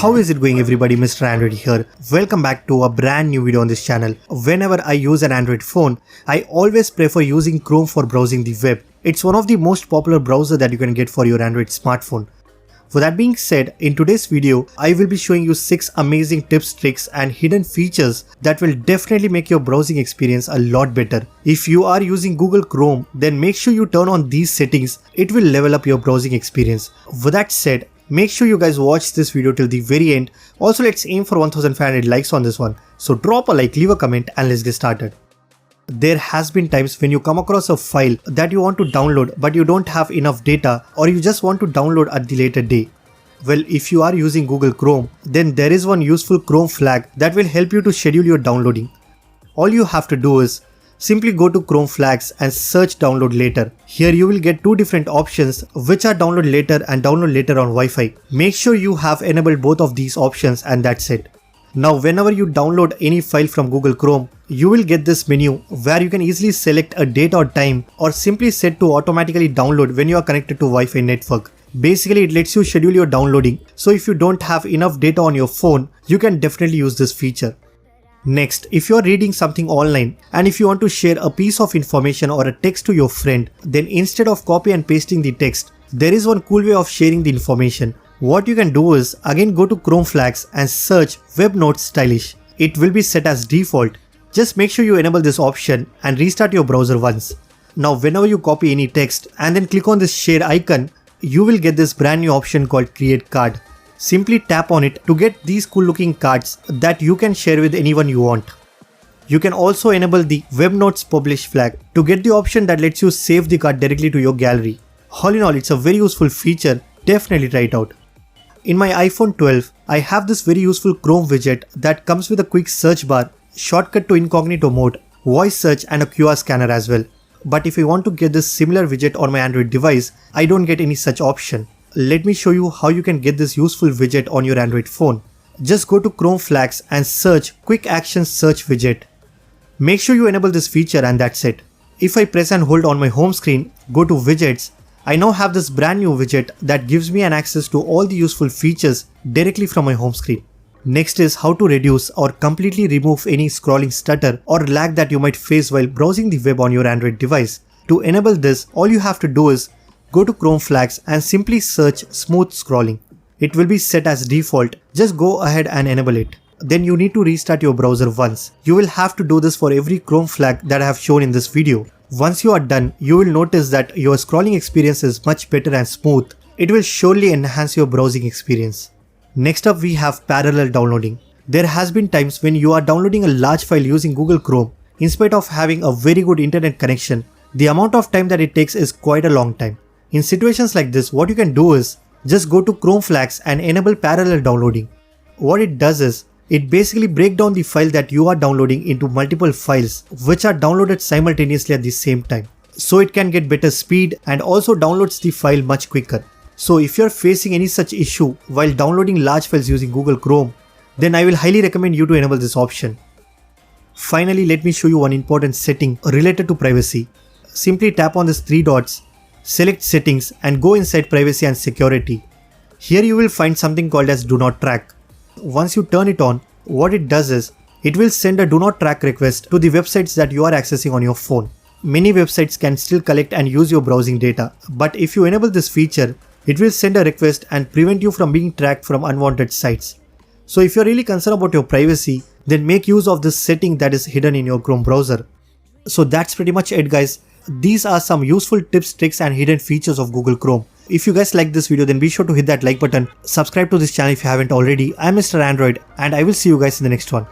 How is it going everybody, Mr. Android here. Welcome back to a brand new video on this channel. Whenever I use an Android phone, I always prefer using Chrome for browsing the web. It's one of the most popular browsers that you can get for your Android smartphone. For that being said, in today's video, I will be showing you 6 amazing tips, tricks and hidden features that will definitely make your browsing experience a lot better. If you are using Google Chrome, then make sure you turn on these settings. It will level up your browsing experience. With that said, make sure you guys watch this video till the very end. Also, let's aim for 1500 likes on this one. So drop a like, leave a comment and let's get started. There has been times when you come across a file that you want to download but you don't have enough data, or you just want to download at the later day. Well, if you are using Google Chrome, then there is one useful Chrome flag that will help you to schedule your downloading. All you have to do is simply go to Chrome flags and search download later. Here you will get 2 different options, which are download later and download later on Wi-Fi. Make sure you have enabled both of these options and that's it. Now whenever you download any file from Google Chrome, you will get this menu where you can easily select a date or time, or simply set to automatically download when you are connected to Wi-Fi network. Basically, it lets you schedule your downloading, so if you don't have enough data on your phone, you can definitely use this feature. Next, if you are reading something online and if you want to share a piece of information or a text to your friend, then instead of copy and pasting the text, there is one cool way of sharing the information. What you can do is again go to Chrome flags and search Web Notes Stylish. It will be set as default. Just make sure you enable this option and restart your browser once. Now whenever you copy any text and then click on this share icon, you will get this brand new option called Create Card. Simply tap on it to get these cool looking cards that you can share with anyone you want. You can also enable the Web Notes Publish flag to get the option that lets you save the card directly to your gallery. All in all, it's a very useful feature. Definitely try it out. In my iPhone 12, I have this very useful Chrome widget that comes with a quick search bar, shortcut to incognito mode, voice search and a QR scanner as well. But if I want to get this similar widget on my Android device, I don't get any such option. Let me show you how you can get this useful widget on your Android phone. Just go to Chrome flags and search Quick Action Search Widget. Make sure you enable this feature and that's it. If I press and hold on my home screen, go to widgets, I now have this brand new widget that gives me an access to all the useful features directly from my home screen. Next is how to reduce or completely remove any scrolling stutter or lag that you might face while browsing the web on your Android device. To enable this, all you have to do is go to Chrome flags and simply search smooth scrolling. It will be set as default. Just go ahead and enable it. Then you need to restart your browser once. You will have to do this for every Chrome flag that I have shown in this video. Once you are done, you will notice that your scrolling experience is much better and smooth. It will surely enhance your browsing experience. Next up, we have parallel downloading. There has been times when you are downloading a large file using Google Chrome. In spite of having a very good internet connection, the amount of time that it takes is quite a long time. In situations like this, what you can do is just go to Chrome flags and enable parallel downloading. What it does is, it basically breaks down the file that you are downloading into multiple files which are downloaded simultaneously at the same time. So it can get better speed and also downloads the file much quicker. So if you are facing any such issue while downloading large files using Google Chrome, then I will highly recommend you to enable this option. Finally, let me show you one important setting related to privacy. Simply tap on these 3 dots. Select settings and go inside privacy and security. Here you will find something called as do not track. Once you turn it on, what it does is, it will send a do not track request to the websites that you are accessing on your phone. Many websites can still collect and use your browsing data, but if you enable this feature, it will send a request and prevent you from being tracked from unwanted sites. So if you're really concerned about your privacy, then make use of this setting that is hidden in your Chrome browser. So that's pretty much it guys. These are some useful tips, tricks and hidden features of Google Chrome. If you guys like this video, then be sure to hit that like button. Subscribe to this channel if you haven't already. I'm Mr. Android and I will see you guys in the next one.